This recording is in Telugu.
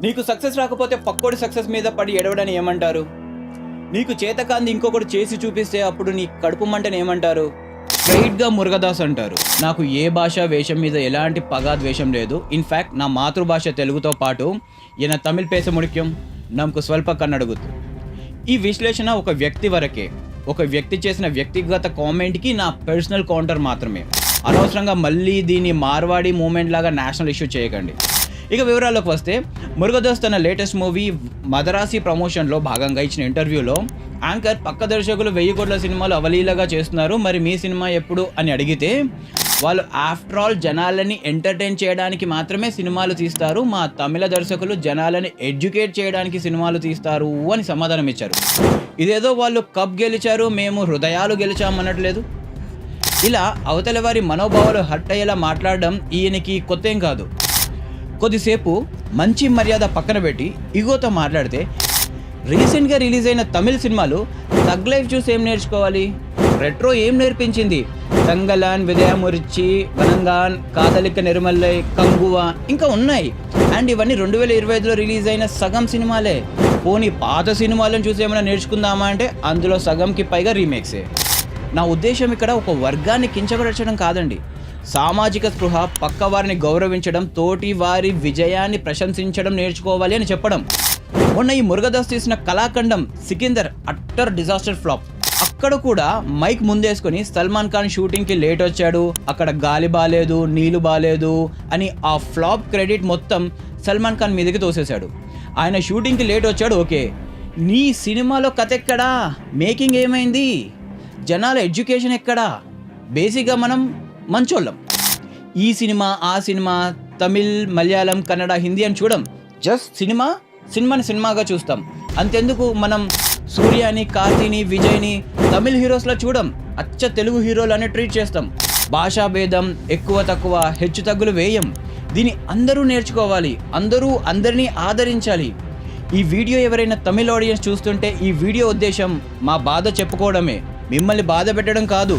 నీకు సక్సెస్ రాకపోతే పక్కోడి సక్సెస్ మీద పడి ఎడవడని ఏమంటారు? నీకు చేతకాంది ఇంకొకటి చేసి చూపిస్తే అప్పుడు నీ కడుపు మంటని ఏమంటారు? స్ట్రైట్గా మురుగదాస్ అంటారు. నాకు ఏ భాష వేషం మీద ఎలాంటి పగా ద్వేషం లేదు. ఇన్ఫ్యాక్ట్ నా మాతృభాష తెలుగుతో పాటు ఈయన తమిళ్ పేస ముడిక్యం నాకు స్వల్ప కన్నడగుతు. ఈ విశ్లేషణ ఒక వ్యక్తి వరకే. ఒక వ్యక్తి చేసిన వ్యక్తిగత కామెంట్కి నా పర్సనల్ కౌంటర్ మాత్రమే. అనవసరంగా మళ్ళీ దీన్ని మార్వాడి మూమెంట్ లాగా నేషనల్ ఇష్యూ చేయకండి. ఇక వివరాల్లోకి వస్తే, మురుగదాస్ తన లేటెస్ట్ మూవీ మదరాసి ప్రమోషన్లో భాగంగా ఇచ్చిన ఇంటర్వ్యూలో యాంకర్ పక్క దర్శకులు 1000 కోట్ల సినిమాలు అవలీలగా చేస్తున్నారు, మరి మీ సినిమా ఎప్పుడు అని అడిగితే, వాళ్ళు ఆఫ్టర్ ఆల్ జనాలని ఎంటర్టైన్ చేయడానికి మాత్రమే సినిమాలు తీస్తారు, మా తమిళ దర్శకులు జనాలని ఎడ్యుకేట్ చేయడానికి సినిమాలు తీస్తారు అని సమాధానం ఇచ్చారు. ఇదేదో వాళ్ళు కప్ గెలిచారు, మేము హృదయాలు గెలిచామన్నట్లేదు. ఇలా అవతల వారి మనోభావాలు హర్ట్ అయ్యేలా మాట్లాడడం ఈయనకి కొత్త ఏం కాదు. కొద్దిసేపు మంచి మర్యాద పక్కన పెట్టి ఇగోతో మాట్లాడితే, రీసెంట్గా రిలీజ్ అయిన తమిళ సినిమాలు తగ్ లైఫ్ చూసి ఏం నేర్చుకోవాలి? రెట్రో ఏం నేర్పించింది? తంగలాన్, విదయమురిచి, వనంగాన్, కాదలిక నిర్మల్లై, కంగువా ఇంకా ఉన్నాయి. అండ్ ఇవన్నీ 2025లో రిలీజ్ అయిన సగం సినిమాలే. పోనీ పాత సినిమాలను చూసి ఏమైనా నేర్చుకుందామా అంటే అందులో సగంకి పైగా రీమేక్సే. నా ఉద్దేశం ఇక్కడ ఒక వర్గాన్ని కించపరచడం కాదండి. సామాజిక స్పృహ, పక్క వారిని గౌరవించడం, తోటి వారి విజయాన్ని ప్రశంసించడం నేర్చుకోవాలి అని చెప్పడం. మొన్న ఈ మురుగదాస్ తీసిన కళాఖండం సికిందర్ అట్టర్ డిజాస్టర్ ఫ్లాప్. అక్కడ కూడా మైక్ ముందేసుకొని సల్మాన్ ఖాన్ షూటింగ్కి లేట్ వచ్చాడు, అక్కడ గాలి బాలేదు, నీళ్లు బాలేదు అని ఆ ఫ్లాప్ క్రెడిట్ మొత్తం సల్మాన్ ఖాన్ మీదకి తోసేశాడు. ఆయన షూటింగ్కి లేట్ వచ్చాడు, ఓకే. నీ సినిమాలో కథ ఎక్కడా? మేకింగ్ ఏమైంది? జనాల ఎడ్యుకేషన్ ఎక్కడా? బేసిక్గా మనం మంచోళ్ళం. ఈ సినిమా, ఆ సినిమా, తమిళ్, మలయాళం, కన్నడ, హిందీ అని చూడం. జస్ట్ సినిమాని సినిమాగా చూస్తాం. అంతెందుకు మనం సూర్యాని, కార్తీని, విజయ్ని తమిళ్ హీరోస్లో చూడం, అచ్చ తెలుగు హీరోలనే ట్రీట్ చేస్తాం. భాషా భేదం, ఎక్కువ తక్కువ, హెచ్చు తగ్గులు వేయం. దీన్ని అందరూ నేర్చుకోవాలి, అందరినీ ఆదరించాలి. ఈ వీడియో ఎవరైనా తమిళ్ ఆడియన్స్ చూస్తుంటే ఈ వీడియో ఉద్దేశం మా బాధ చెప్పుకోవడమే, మిమ్మల్ని బాధ పెట్టడం కాదు.